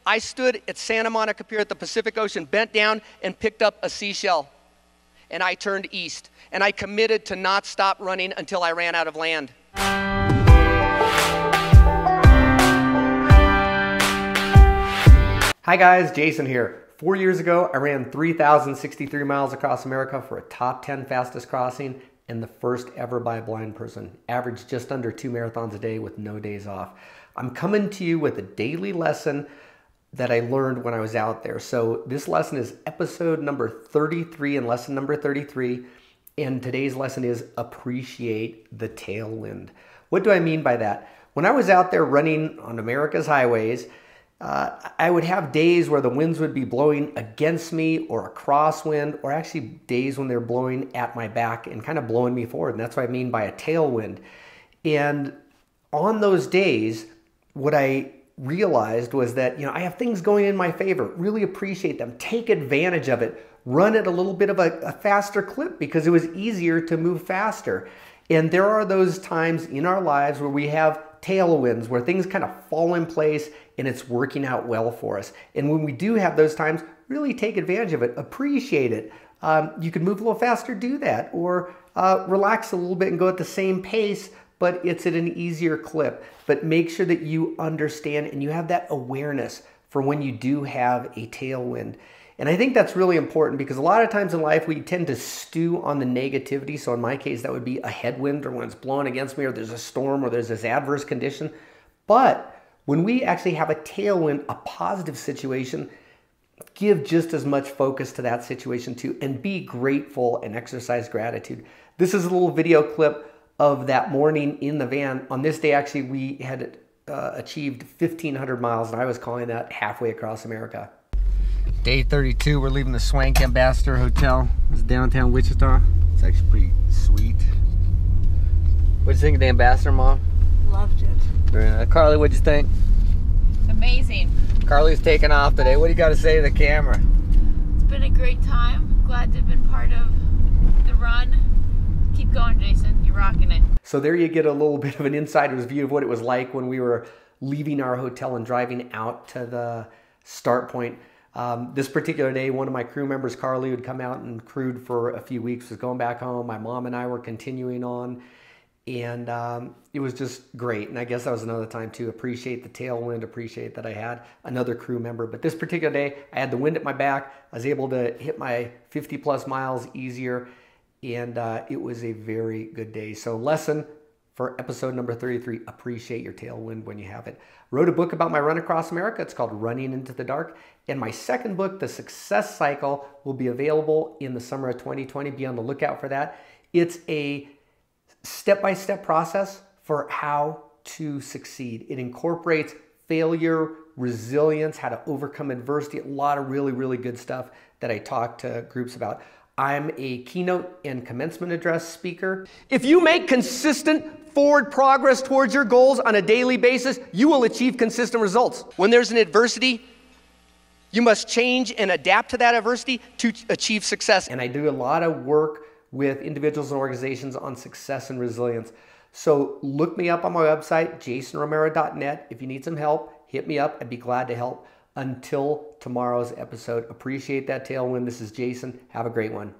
I stood at Santa Monica Pier at the Pacific Ocean, bent down and picked up a seashell. And I turned east. And I committed to not stop running until I ran out of land. Hi guys, Jason here. 4 years ago, I ran 3,063 miles across America for a top 10 fastest crossing and the first ever by a blind person. Averaged just under 2 marathons a day with no days off. I'm coming to you with a daily lesson that I learned when I was out there. So this lesson is episode number 33 and lesson number 33. And today's lesson is appreciate the tailwind. What do I mean by that? When I was out there running on America's highways, I would have days where the winds would be blowing against me or a crosswind, or actually days when they're blowing at my back and kind of blowing me forward. And that's what I mean by a tailwind. And on those days, what I realized was that, I have things going in my favor. Really appreciate them. Take advantage of it. Run at a little bit of a faster clip because it was easier to move faster. And there are those times in our lives where we have tailwinds, where things kind of fall in place and it's working out well for us. And when we do have those times, really take advantage of it, appreciate it. You can move a little faster, do that, or relax a little bit and go at the same pace, but it's at an easier clip. But make sure that you understand and you have that awareness for when you do have a tailwind. And I think that's really important because a lot of times in life we tend to stew on the negativity. So in my case, that would be a headwind, or when it's blowing against me, or there's a storm, or there's this adverse condition. But when we actually have a tailwind, a positive situation, give just as much focus to that situation too, and be grateful and exercise gratitude. This is a little video clip of that morning in the van. On this day, actually, we had achieved 1,500 miles, and I was calling that halfway across America. Day 32, we're leaving the Swank Ambassador Hotel. It's downtown Wichita. It's actually pretty sweet. What'd you think of the Ambassador, Mom? Loved it. Very nice. Carly, what'd you think? Amazing. Carly's taking off today. What do you got to say to the camera? It's been a great time. Glad to have been part of the run. Keep going, Jason. You're rocking it. So there you get a little bit of an insider's view of what it was like when we were leaving our hotel and driving out to the start point. This particular day, one of my crew members, Carly, who had come out and crewed for a few weeks, was going back home. My mom and I were continuing on, and it was just great. And I guess that was another time to appreciate the tailwind, appreciate that I had another crew member. But this particular day, I had the wind at my back. I was able to hit my 50 plus miles easier, and it was a very good day. So lesson for episode number 33, appreciate your tailwind when you have it. Wrote a book about my run across America. It's called Running into the Dark. And my second book, The Success Cycle, will be available in the summer of 2020. Be on the lookout for that. It's a step-by-step process for how to succeed. It incorporates failure, resilience, how to overcome adversity, a lot of really, really good stuff that I talk to groups about. I'm a keynote and commencement address speaker. If you make consistent forward progress towards your goals on a daily basis, you will achieve consistent results. When there's an adversity, you must change and adapt to that adversity to achieve success. And I do a lot of work with individuals and organizations on success and resilience. So look me up on my website, jasonromero.net. If you need some help, hit me up. I'd be glad to help. Until tomorrow's episode, appreciate that tailwind. This is Jason. Have a great one.